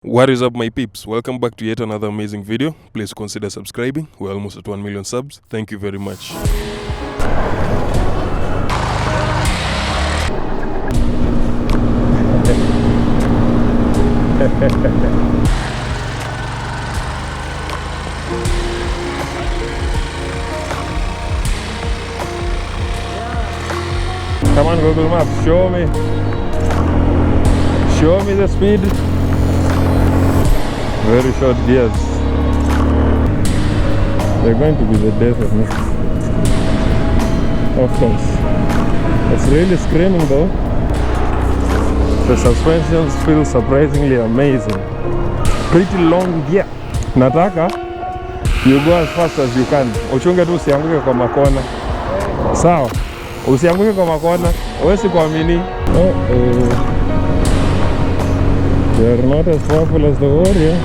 What is up, my peeps? Welcome back to yet another amazing video. Please consider subscribing. We're almost at 1 million subs. Thank you very much. Come on, Google Maps, show me the speed. Very short gears. They're going to be the death of me. Of course. It's really screaming though. The suspensions feel surprisingly amazing. Pretty long gear. Nataka, you go as fast as you can. Uchunge tu usianguke kwa makona. Sawa. Usianguke kwa makona. Uwezi kuamini. They are not as powerful as the Warrior.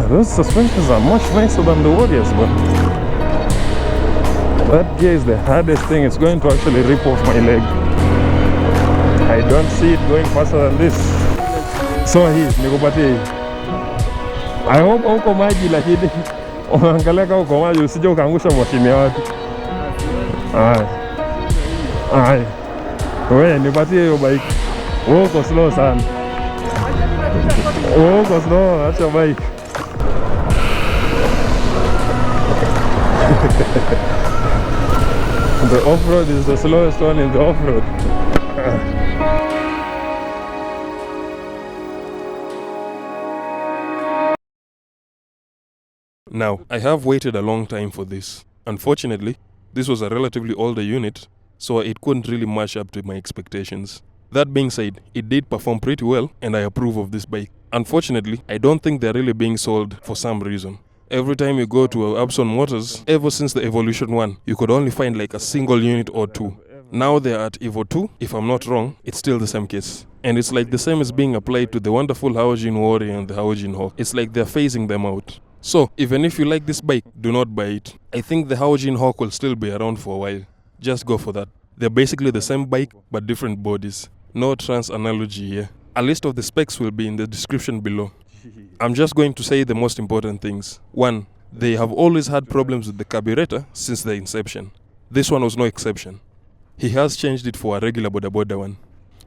Those suspensions are much nicer than the Warriors, but that gear is the hardest thing. It's going to actually rip off my leg. I don't see it going faster than this. So nikupatie. I hope uko maji lakini unaangalia kama uko maji usije ukaangusha mashine ya watu. Wewe nipatie hiyo bike. Uko slow sana. Uko slow, acha bike. The off-road is the slowest one in the off-road. Now, I have waited a long time for this. Unfortunately, this was a relatively older unit, so it couldn't really match up to my expectations. That being said, it did perform pretty well and I approve of this bike. Unfortunately, I don't think they're really being sold for some reason. Every time you go to Epson Motors, ever since the Evolution 1, you could only find like a single unit or two. Now they're at Evo 2, if I'm not wrong, it's still the same case. And it's like the same is being applied to the wonderful Haojin Warrior and the Haojin Hawk. It's like they're phasing them out. So, even if you like this bike, do not buy it. I think the Haojin Hawk will still be around for a while. Just go for that. They're basically the same bike, but different bodies. No trans analogy here. A list of the specs will be in the description below. I'm just going to say the most important things. 1. They have always had problems with the carburetor since the inception. This one was no exception. He has changed it for a regular boda one.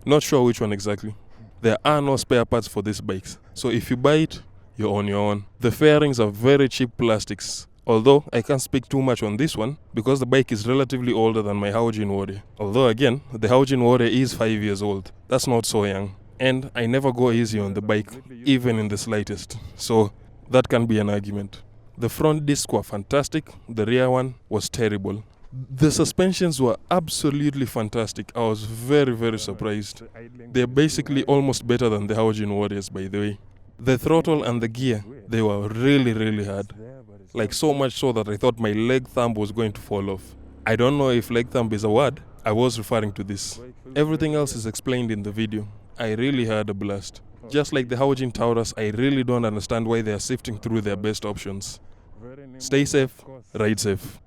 Not sure which one exactly. There are no spare parts for these bikes, so if you buy it, you're on your own. The fairings are very cheap plastics. Although I can't speak too much on this one because the bike is relatively older than my Haojin Warrior. Although again, the Haojin Warrior is 5 years old. That's not so young. And I never go easy on the bike, even in the slightest. So that can be an argument. The front discs were fantastic. The rear one was terrible. The suspensions were absolutely fantastic. I was very, very surprised. They're basically almost better than the Haojin Warriors, by the way. The throttle and the gear, they were really, really hard. Like so much so that I thought my leg thumb was going to fall off. I don't know if leg thumb is a word. I was referring to this. Everything else is explained in the video. I really had a blast. Just like the Haojin Taurus, I really don't understand why they are sifting through their best options. Stay safe, ride safe.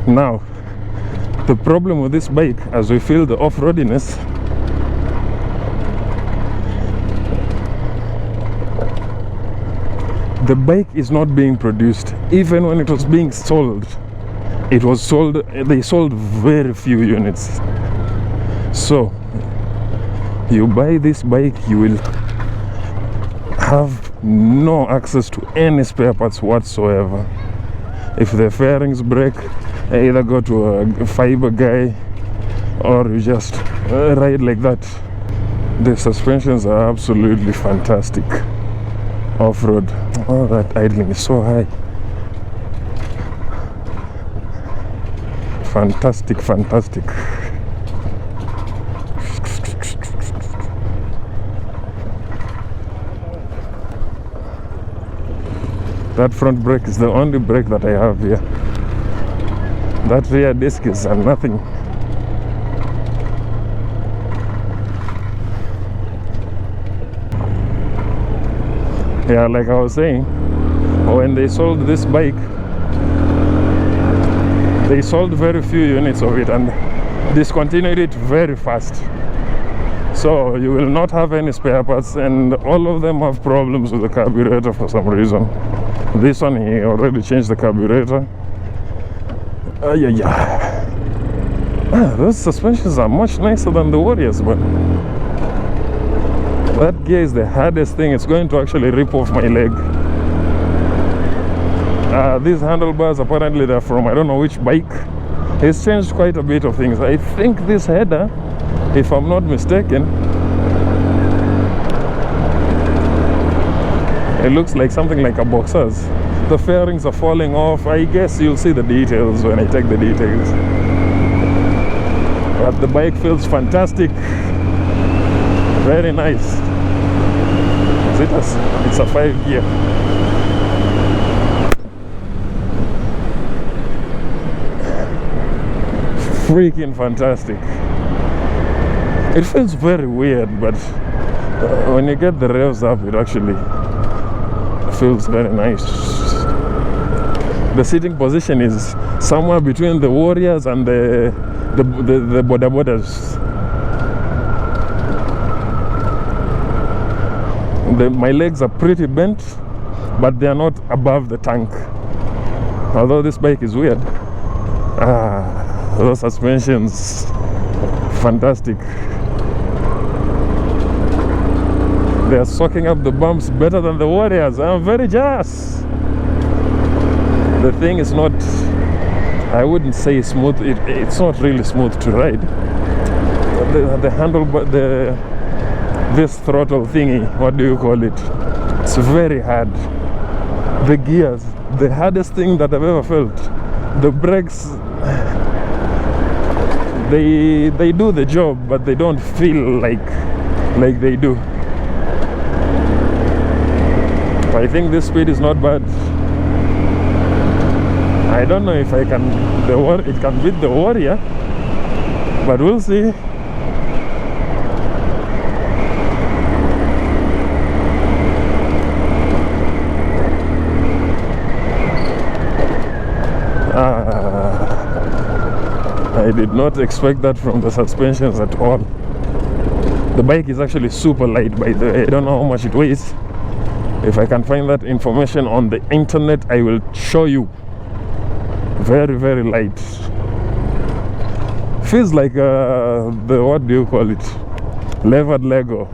Now, the problem with this bike, as we feel the off-roadiness, the bike is not being produced. Even when it was being sold, they sold very few units. So, you buy this bike, you will have no access to any spare parts whatsoever. If the fairings break, either go to a fiber guy or you just ride like that. The suspensions are absolutely fantastic. Off-road. Oh, that idling is so high. Fantastic, fantastic. That front brake is the only brake that I have here. That rear disc is nothing. Yeah, like I was saying, when they sold this bike, they sold very few units of it, and discontinued it very fast. So you will not have any spare parts, and all of them have problems with the carburetor for some reason. This one, he already changed the carburetor. Those suspensions are much nicer than the Warriors, but that gear is the hardest thing. It's going to actually rip off my leg. These handlebars, apparently they're from I don't know which bike. He's changed quite a bit of things. I think this header, if I'm not mistaken, it looks like something like a Boxer's. The fairings are falling off. I guess you'll see the details when I take the details. But the bike feels fantastic. Very nice. It's a 5-gear. Freaking fantastic. It feels very weird, but when you get the revs up, it actually feels very nice. The sitting position is somewhere between the Warriors and the Boda Bodas. My legs are pretty bent, but they are not above the tank. Although this bike is weird. Those suspensions, fantastic. They are soaking up the bumps better than the Warriors. I'm very jealous. The thing is not, I wouldn't say smooth. It's not really smooth to ride. The handle, this throttle thingy, what do you call it? It's very hard. The gears, the hardest thing that I've ever felt. The brakes, they do the job, but they don't feel like they do. I think this speed is not bad. I don't know if it can beat the Warrior, but we'll see. I did not expect that from the suspensions at all. The bike is actually super light, by the way. I don't know how much it weighs. If I can find that information on the internet, I will show you. Very, very light. Feels like what do you call it? Levered Lego.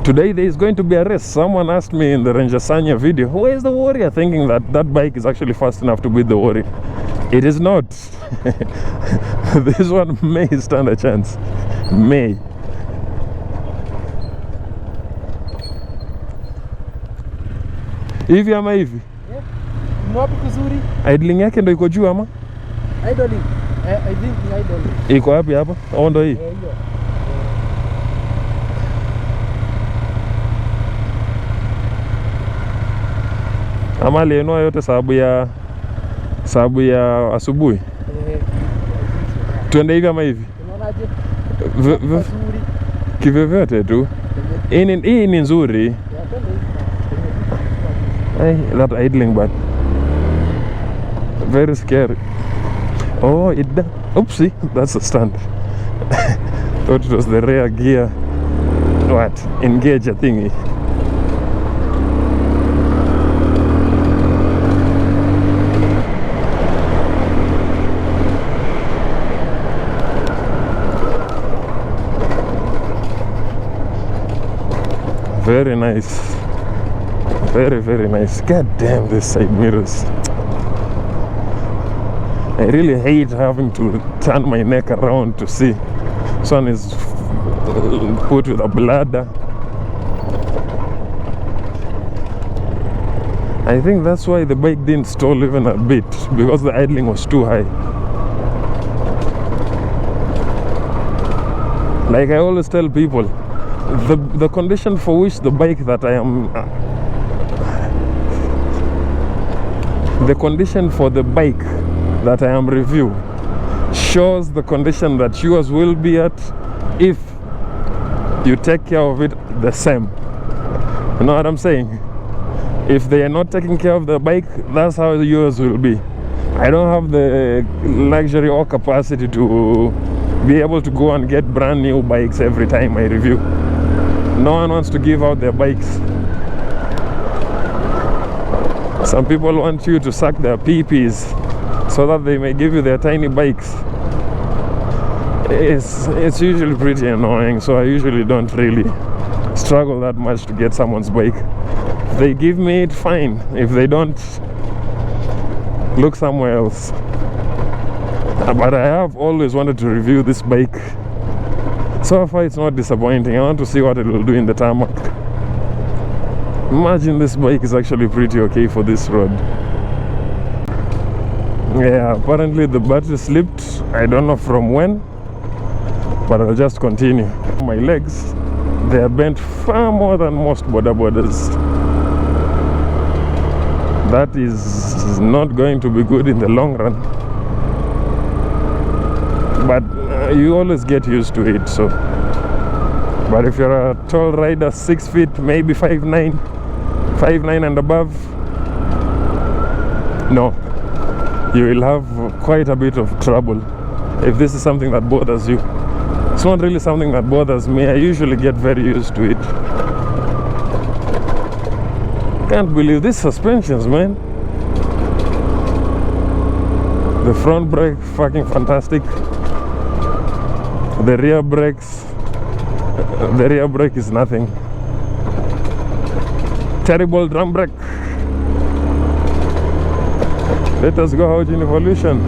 Today there is going to be a race. Someone asked me in the Ranger Sanya video, where is the Warrior? Thinking that bike is actually fast enough to beat the Warrior. It is not. This one may stand a chance. May. Hivi ama hivi? Wapi kuzuri? Idling yake ndo iko juu ama? Idling. I think ni idling. Iko wapi hapa? Au ndo hii? Ama alienua yote sababu ya asubuhi. Tuende hivi ama hivi? Unaonaje? Kivyovyote tu. Hii ni nzuri. That idling, but very scary. Oh, oopsie, that's a stunt. Thought it was the rear gear. What? Engage a thingy. Very nice. Very, very nice. God damn, this side mirrors. I really hate having to turn my neck around to see. This one is put with a bladder. I think that's why the bike didn't stall even a bit, because the idling was too high. Like I always tell people, the condition for which the bike that I am the condition for the bike that I am reviewing shows the condition that yours will be at if you take care of it the same. You know what I'm saying? If they are not taking care of the bike, that's how yours will be. I don't have the luxury or capacity to be able to go and get brand new bikes every time I review. No one wants to give out their bikes. Some people want you to suck their pee-pees so that they may give you their tiny bikes. It's usually pretty annoying, so I usually don't really struggle that much to get someone's bike. If they give me it, fine. If they don't, look somewhere else. But I have always wanted to review this bike. So far it's not disappointing. I want to see what it will do in the tarmac. Imagine this bike is actually pretty okay for this road. Yeah, apparently the battery slipped. I don't know from when, but I'll just continue. My legs, they are bent far more than most border borders. That is not going to be good in the long run. But you always get used to it, so. But if you're a tall rider, 6 feet, maybe 5'9" and above, no, you will have quite a bit of trouble if this is something that bothers you. It's not really something that bothers me. I usually get very used to it. Can't believe these suspensions, man. The front brake, fucking fantastic. The rear brake is nothing. Terrible drum brake. Let us go Haojin Evolution.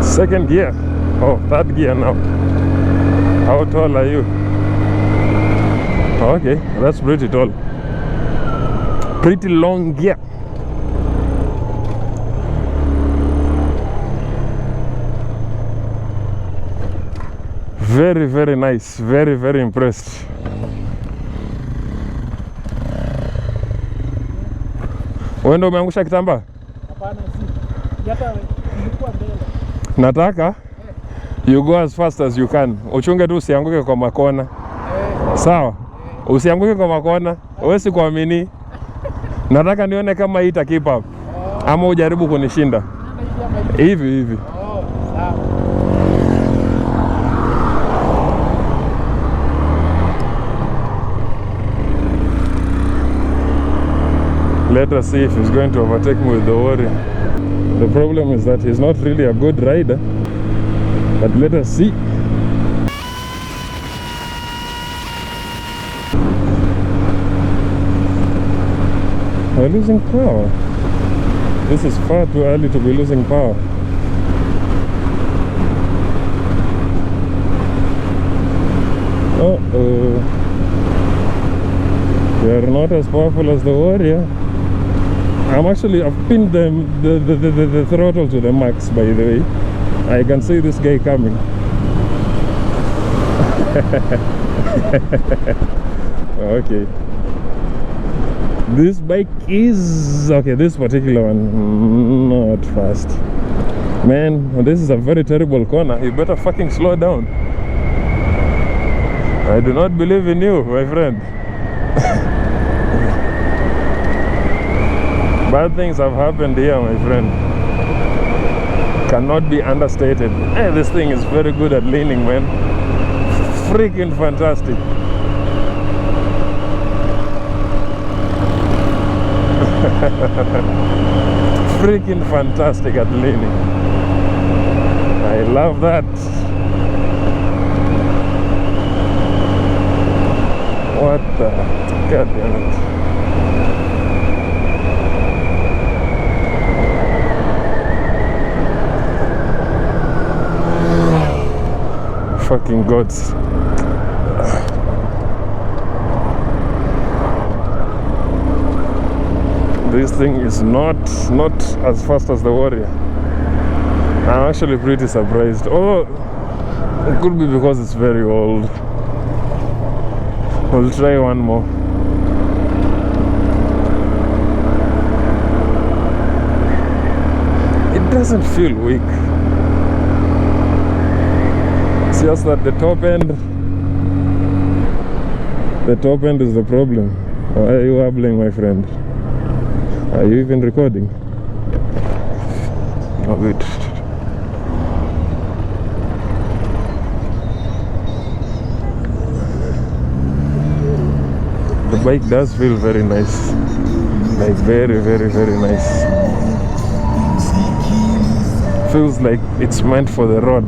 Second gear. Oh, third gear now. How tall are you? Okay, that's pretty tall. Pretty long gear. Very, very nice. Very, very impressed. Wewe ndio umeangusha kitambaa? Hapana, si. Hata nilikuwa mbele. Nataka you go as fast as you can. Uchunge tu usianguke kwa makona. Sawa? Usianguke kwa makona. Wewe si kuamini. Nataka nione kama hii ita keep up. Ama ujaribu kunishinda. Hivi. Let us see if he's going to overtake me with the Warrior. The problem is that he's not really a good rider, but let us see. We're losing power. This is far too early to be losing power. Uh-oh. We are not as powerful as the Warrior. I've pinned the throttle to the max, by the way. I can see this guy coming. Okay. This bike is... okay, this particular one, not fast. Man, this is a very terrible corner. You better fucking slow down. I do not believe in you, my friend. Bad things have happened here, my friend. Cannot be understated. Hey, this thing is very good at leaning, man. Freaking fantastic. Freaking fantastic at leaning. I love that. What the... God damn it. Fucking gods. This thing is not as fast as the Warrior. I'm actually pretty surprised. Although it could be because it's very old. We'll try one more. It doesn't feel weak. It's just that the top end is the problem. Why are you wobbling, my friend? Are you even recording? Oh, good. The bike does feel very nice. Like very, very, very nice. Feels like it's meant for the road,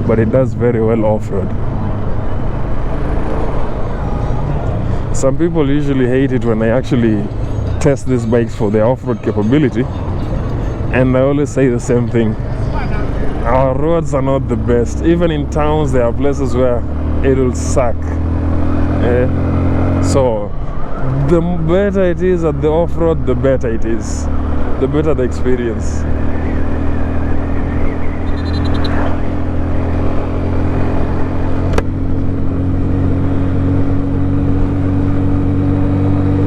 but it does very well off-road. Some people usually hate it when I actually test these bikes for their off-road capability, and I always say the same thing. Our roads are not the best. Even in towns there are places where it will suck. So the better it is at the off-road, the better it is. The better the experience.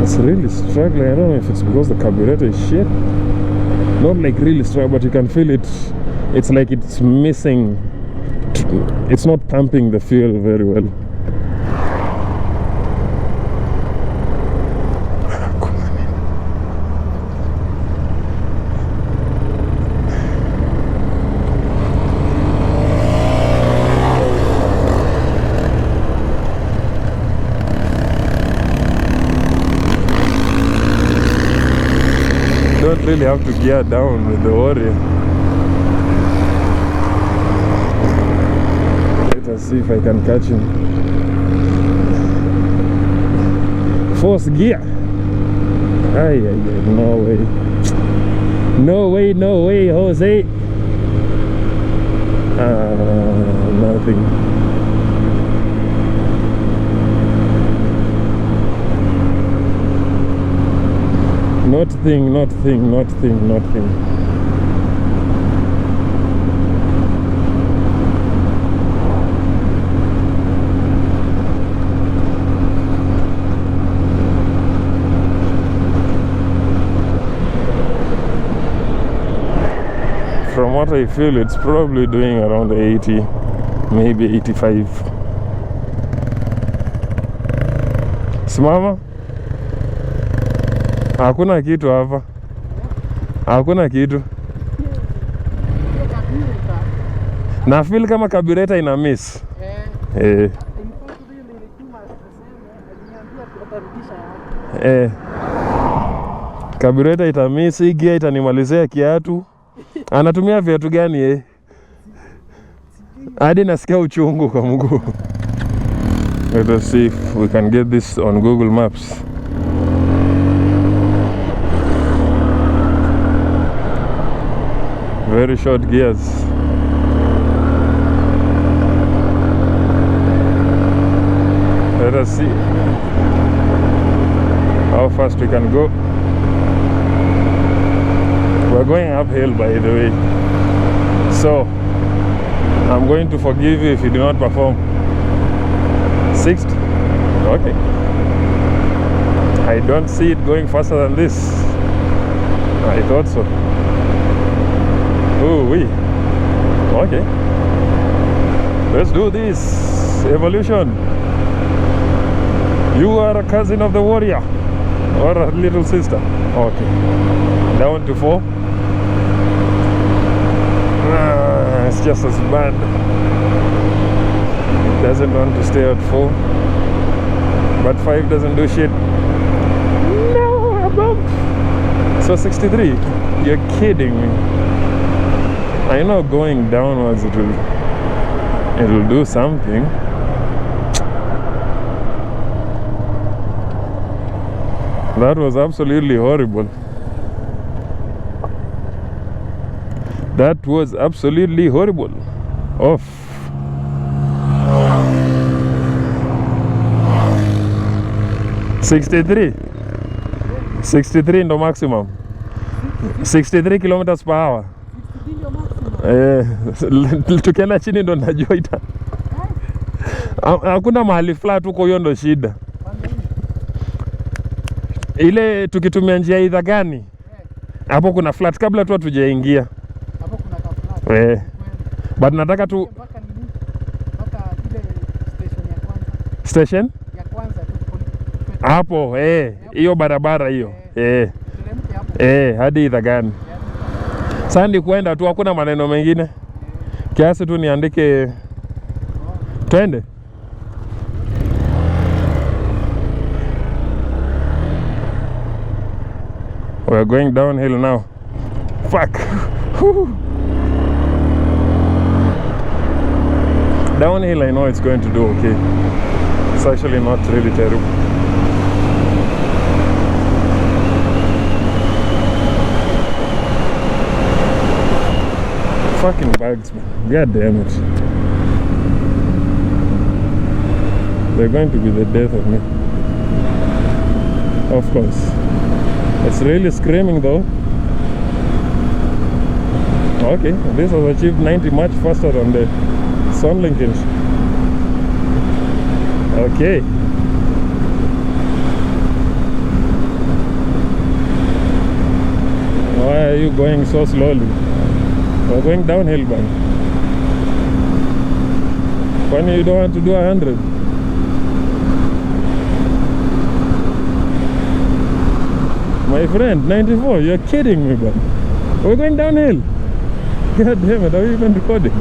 It's really struggling. I don't know if it's because the carburetor is shit. Not like really struggling, but you can feel it. It's like it's missing. It's not pumping the fuel very well. Don't really have to gear down with the Warrior. Let us see if I can catch him. Force gear. Ay, no way. No way, no way, Jose. Nothing. Nothing. From what I feel, it's probably doing around 80, maybe 85. Simama. Hakuna kitu hapa. Hakuna kitu. Na feel kama carburetor ina miss. Carburetor ita miss, hii gear itanimalizia kiatu. Anatumia viatu gani Hadi nasikia uchungu kwa mguu. Let us see if we can get this on Google Maps. Very short gears. Let us see how fast we can go. We're going uphill, by the way, so I'm going to forgive you if you do not perform. 60? Okay. I don't see it going faster than this. I thought so. Ooh wee. Okay. Let's do this. Evolution. You are a cousin of the Warrior or a little sister. Okay. Down to 4. It's just as bad. It doesn't want to stay at 4. But 5 doesn't do shit. No, a bump. So 63. You're kidding me. I know going downwards it will do something. That was absolutely horrible. That was absolutely horrible. Off. $63 ndo maximum. 63 kilometers per hour. Tukienda chini ndo najua ita. Hakuna mahali flat huko, hiyo ndo shida. Ile tukitumia njia idha gani? Hapo kuna flat kabla tu hatujaingia. Hapo kuna ka flat. But nataka tu mpaka ile station ya kwanza. Station? Ya kwanza tu. Hapo hiyo barabara hiyo. Teremke hapo Hadi idha gani? Sandi kuenda tu, hakuna maneno mengine. Kiasi tu niandike twende. We're going downhill now. Fuck. Downhill, I know it's going to do okay. It's actually not really terrible. Fucking bugs, man. God damn it. They're going to be the death of me. Of course. It's really screaming though. Okay, this has achieved 90 much faster than the Sunlink. Okay. Why are you going so slowly? We're going downhill, man. Funny you don't want to do 100. My friend, 94, you're kidding me, man. We're going downhill. God damn it, are you even recording?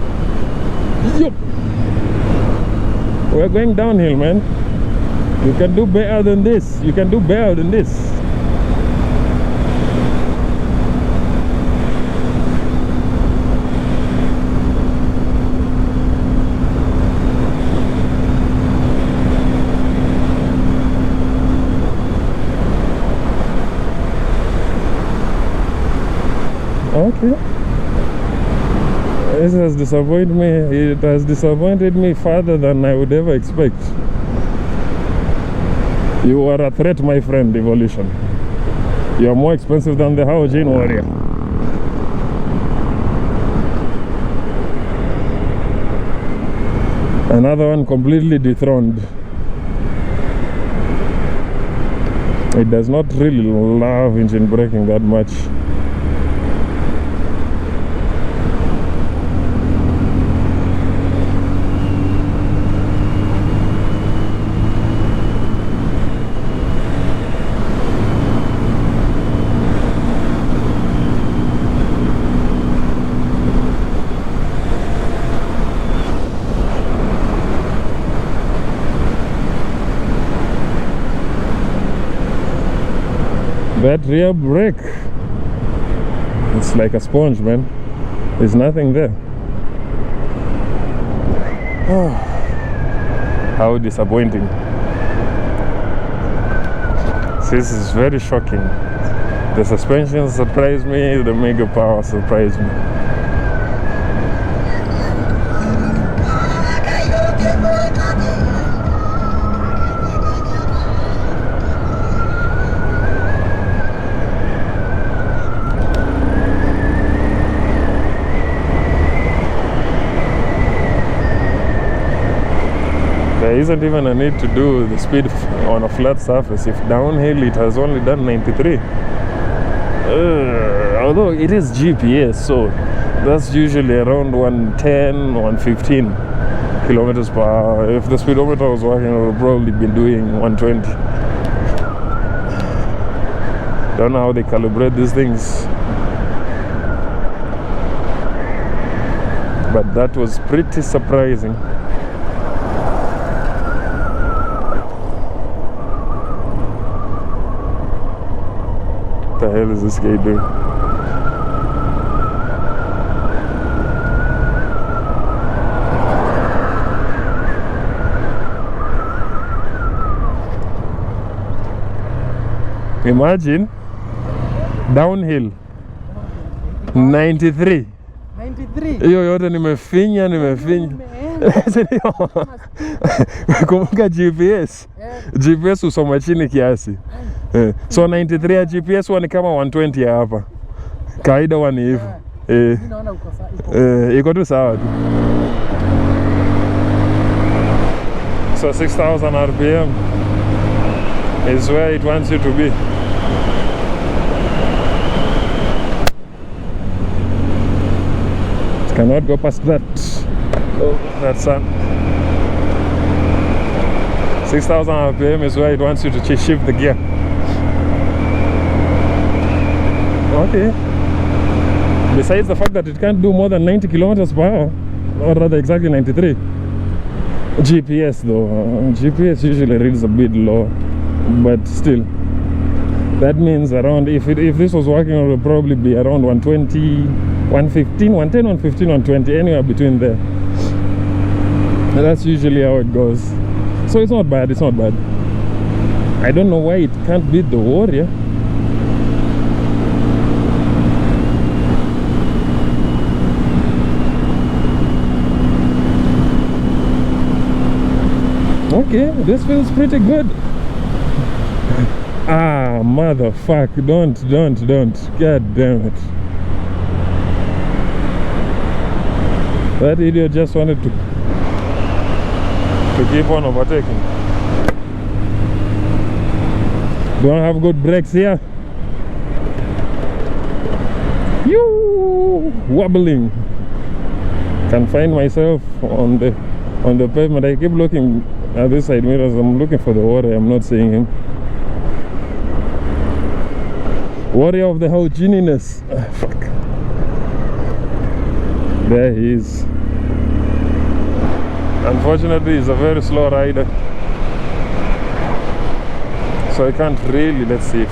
Yup. We're going downhill, man. You can do better than this. You can do better than this. Okay. This has disappointed me. It has disappointed me further than I would ever expect. You are a threat, my friend, Evolution. You are more expensive than the Haojin warrior. Another one completely dethroned. It does not really love engine braking that much. That rear brake, it's like a sponge, man. There's nothing there. Oh, how disappointing. This is very shocking. The suspension surprised me, the mega power surprised me. There isn't even a need to do the speed on a flat surface. If downhill it has only done 93. Although it is GPS, so that's usually around 110, 115 kilometers per hour. If the speedometer was working, I would probably be doing 120. Don't know how they calibrate these things, but that was pretty surprising. What the hell is this guy doing? Imagine downhill 93. 93. Hiyo yote nimefinya. Kumbuka GPS. GPS usoma chini kiasi. So 93 ya GPS ni kama 120 ya hapa. Kawaida wani hivyo. Naona uko sawa. Iko tu sawa tu. So 6,000 RPM is where it wants you to be. It cannot go past that. Oh, that's 6,000 RPM is where it wants you to shift the gear. Okay. Besides the fact that it can't do more than 90 kilometers per hour, or rather exactly 93. GPS though, GPS usually reads a bit low, but still. That means around, if this was working, it would probably be around 120, 115, 110, 115, 120, anywhere between there. That's usually how it goes. So it's not bad, it's not bad. I don't know why it can't beat the Warrior. Okay, this feels pretty good. Ah, motherfuck, don't. God damn it. That idiot just wanted to keep on overtaking. Don't have good brakes here. You wobbling. Can find myself on the pavement. I keep looking at this side mirrors. I'm looking for the Warrior. I'm not seeing him. Warrior of the Haojininess. Ah, fuck. There he is. Unfortunately, he's a very slow rider, so I can't really. Let's see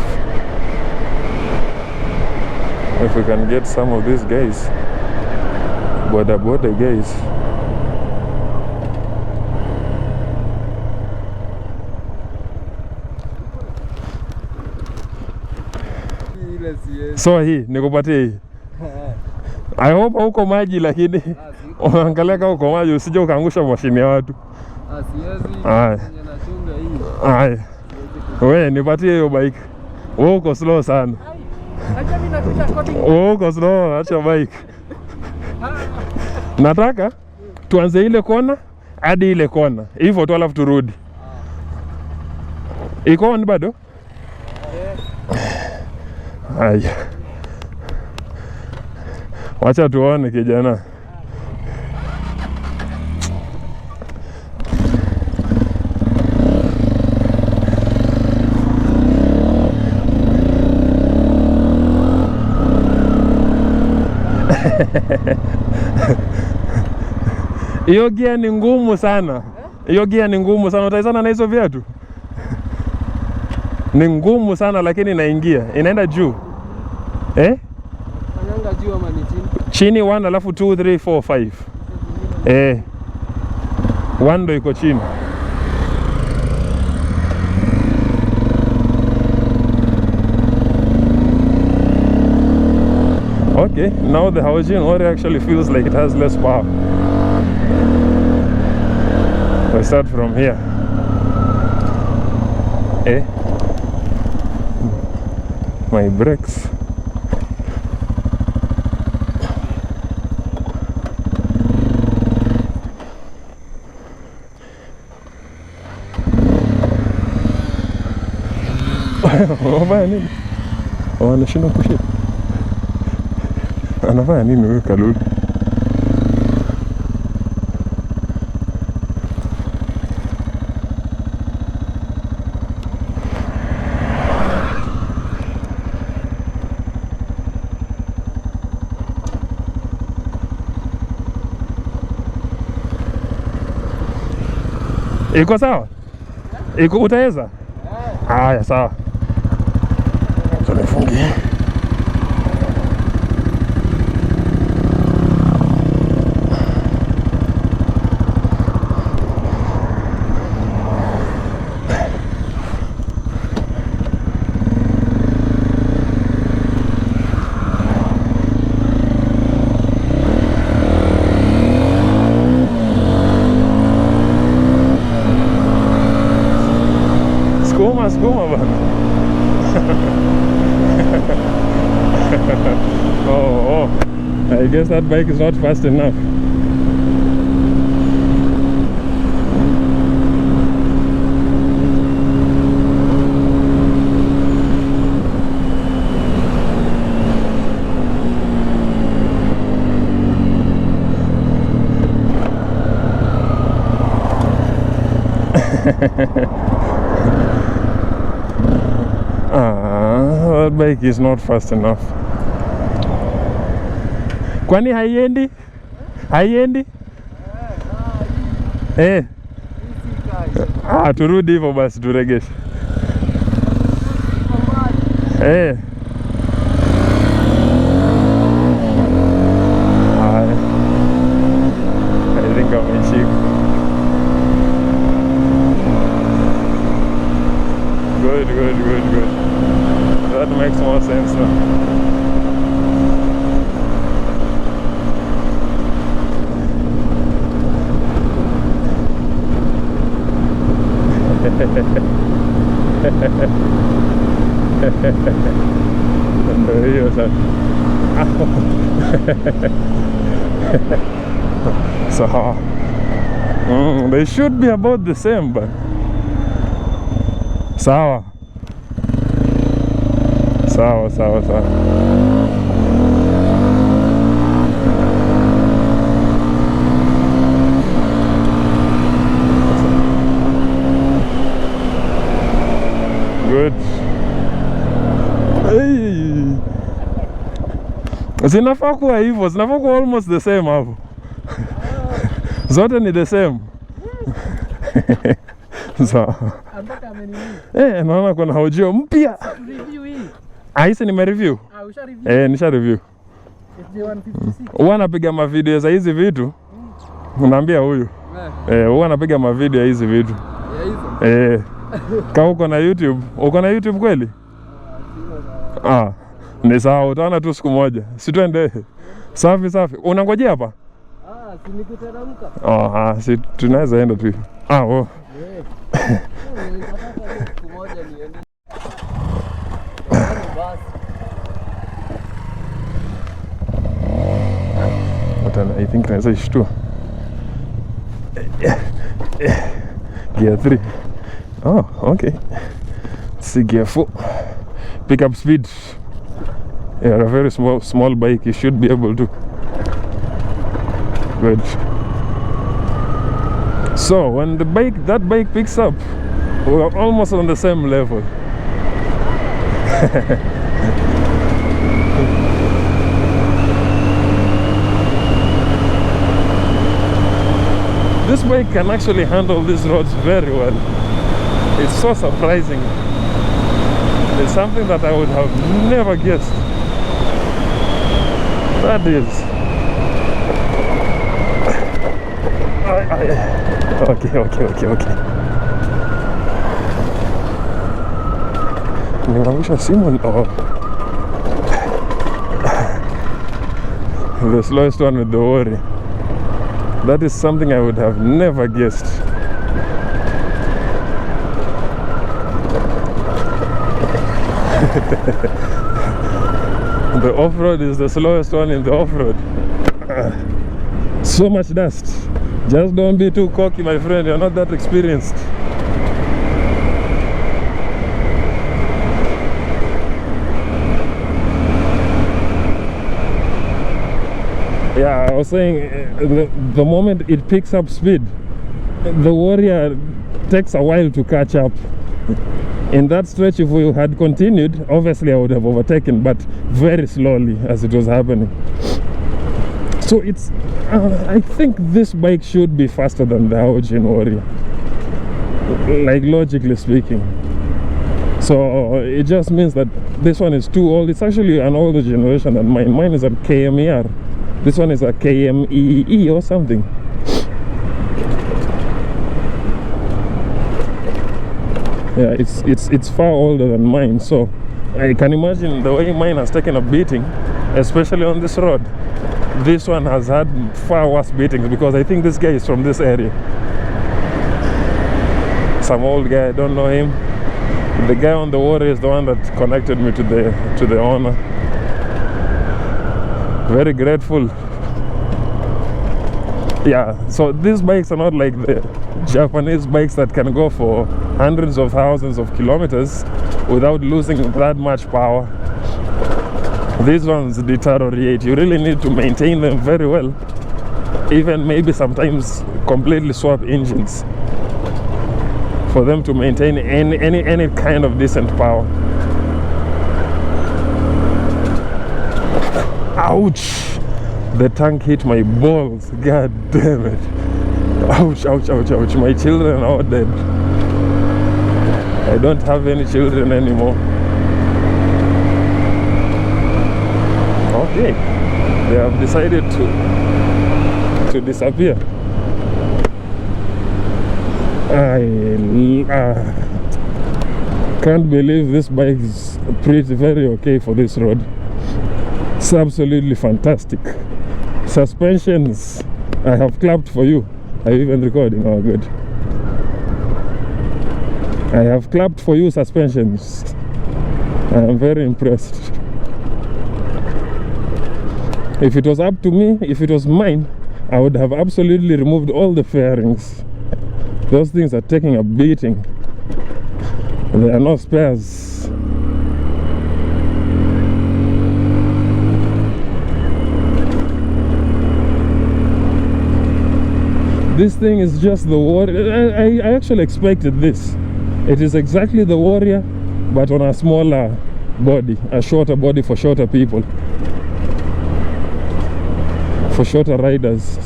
if we can get some of these guys, border guys. So hii nikupatie hii. I hope huko maji, lakini unaangalia kama uko maji usije ukaangusha mashine ya watu. Siwezi. Haya. Nachunga hii. Haya. Wewe nipatie hiyo bike. Wewe uko slow sana. Acha mimi nakuja coding. Wewe uko slow, acha bike. Nataka tuanze ile kona hadi ile kona. Hivyo tu alafu turudi. Iko on bado? Haya. Wacha tuone kijana. Hiyo gia ni ngumu sana. Hiyo gia ni ngumu sana. Utaizana na hizo viatu? Ni ngumu sana, lakini inaingia. Inaenda juu. Kanyanga juu ama ni chini? Chini 1 alafu 2 3 4 5. 1 ndo iko chini. Okay, now the Haojin Warrior actually feels like it has less power. We start from here. My brakes. Wanafanya nini? Wanashindwa kushika. Anafanya nini huyo Kalulu? Iko sawa? Iko utaweza? Haya, sawa. Tunafungia. Skuma bana. Oh, I guess that bike is not fast enough. That bike is not fast enough. Kwani haiendi? Haiendi? Turudi hivyo basi turegeshe. I think ameshika. Good. That makes more sense now. Ndio hiyo sasa. So they should be about the same, but sawa. Good. Hey. Zinafaa kuwa hivyo, zinafaa kuwa almost the same hapo. Zote ni the same. So. Naona kuna Haojin mpya. Review hii. Hisi nime-review? Usha review? Nisha review. Huwa napiga mavideo za hizi vitu. Unaambia huyu. Huwa napiga mavideo ya hizi vitu. Ya hizo? Kama uko na YouTube, kweli? Ni sawa, utaona tu siku moja. Si tuende. Safi. Unangojea hapa? Si nikiteremka. Si tunaweza enda tu. Siku moja niende. I think naweza ishtua. Gear 3. Okay. See, gear 4. Pick up speed. You're a very small bike. You should be able to. Good. So when that bike picks up, we're almost on the same level. This bike can actually handle these roads very well. It's so surprising. It's something that I would have never guessed. That is. Okay. Nimeangusha simu. The slowest one with the worry. That is something I would have never guessed. The off-road is the slowest one in the off-road. So much dust. Just don't be too cocky, my friend. You're not that experienced. Yeah, I was saying the moment it picks up speed, the Warrior takes a while to catch up. In that stretch, if we had continued, obviously I would have overtaken, but very slowly as it was happening. So it's, I think this bike should be faster than the Haojin Warrior, like logically speaking. So it just means that this one is too old. It's actually an older generation than mine. Mine is a KMER. This one is a KMEE or something. Yeah, it's far older than mine, so I can imagine the way mine has taken a beating, especially on this road. This one has had far worse beatings because I think this guy is from this area. Some old guy, I don't know him. The guy on the Warrior is the one that connected me to the owner. Very grateful. Yeah, so these bikes are not like the Japanese bikes that can go for hundreds of thousands of kilometers without losing that much power. These ones deteriorate. You really need to maintain them very well. Even maybe sometimes completely swap engines for them to maintain any kind of decent power. Ouch! The tank hit my balls. God damn it. Ouch, ouch, ouch, ouch. My children are dead. I don't have any children anymore. Okay. They have decided to disappear. I can't believe this bike is very okay for this road. It's absolutely fantastic. Suspensions, I have clapped for you. Are you even recording? Oh, good. I have clapped for you, suspensions. I am very impressed. If it was up to me, if it was mine, I would have absolutely removed all the fairings. Those things are taking a beating. There are no spares. This thing is just the Warrior. I actually expected this. It is exactly the Warrior, but on a smaller body, a shorter body for shorter people, for shorter riders.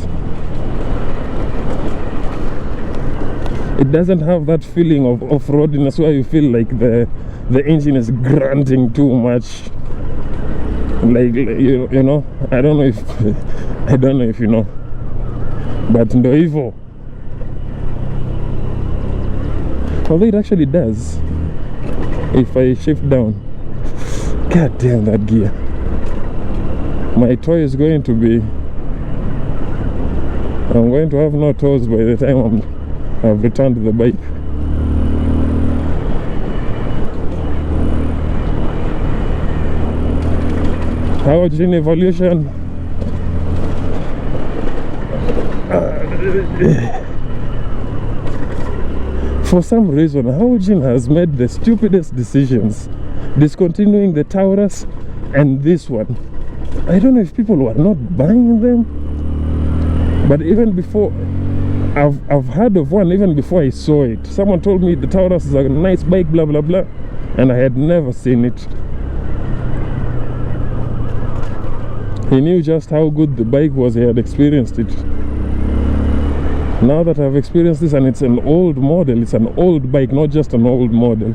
It doesn't have that feeling of off-roadiness where you feel like the engine is grunting too much. Like you know, I don't know if you know, but Ndoivo. Although it actually does. If I shift down, god damn that gear. My toy is going to be, I'm going to have no toes by the time I've returned the bike. Haojin evolution. For some reason, Haojin has made the stupidest decisions, discontinuing the Taurus and this one. I don't know if people were not buying them, but even before, I've heard of one even before I saw it. Someone told me the Taurus is a nice bike, blah blah blah, and I had never seen it. He knew just how good the bike was. He had experienced it. Now that I've experienced this, and it's an old model, it's an old bike, not just an old model.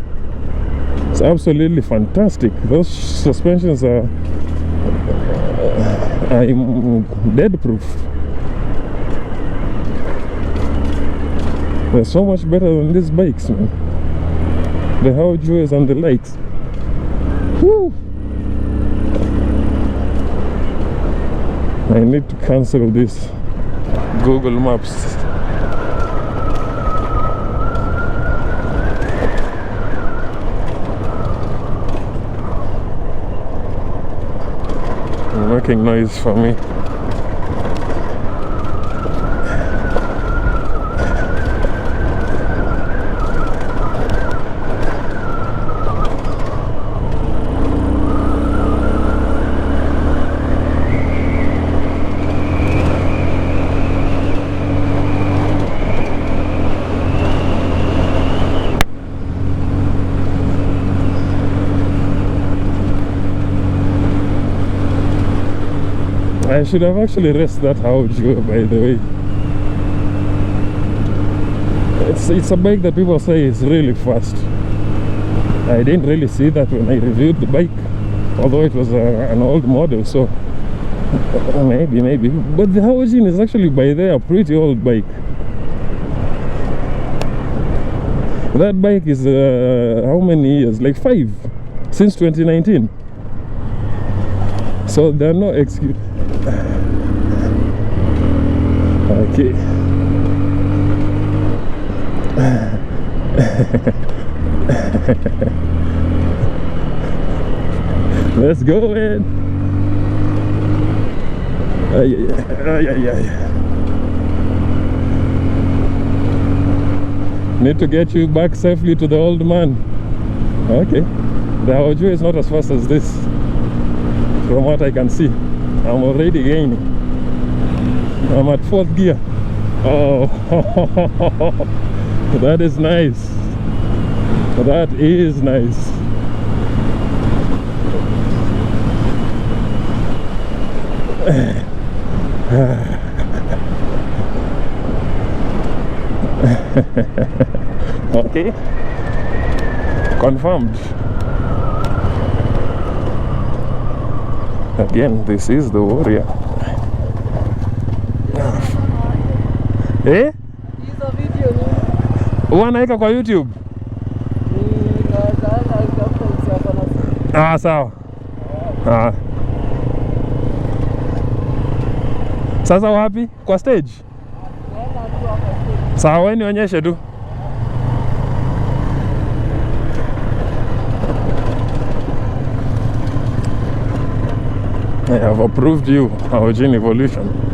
It's absolutely fantastic. Those suspensions are dead proof. They're so much better than these bikes, man. The Haojins and the likes. Woo! I need to cancel this Google Maps. Making noise for me. I should have actually raced that Haojin, by the way. It's a bike that people say is really fast. I didn't really see that when I reviewed the bike, although it was an old model, so maybe. But the Haojin is actually, by there, a pretty old bike. That bike is how many years? Like 5, since 2019. So there are no excuses. Okay. Let's go in. Need to get you back safely to the old man. Okay. The Haojin is not as fast as this, from what I can see. I'm already gaining. I'm at 4th gear. Oh, that is nice. That is nice. Okay. Confirmed. Again, this is the warrior. Eh? Hizo video ni Wanaweka kwa YouTube? Sawa. Sasa wapi? Kwa stage? Sawa, wewe nionyeshe tu. I have approved you, Haojin Evolution.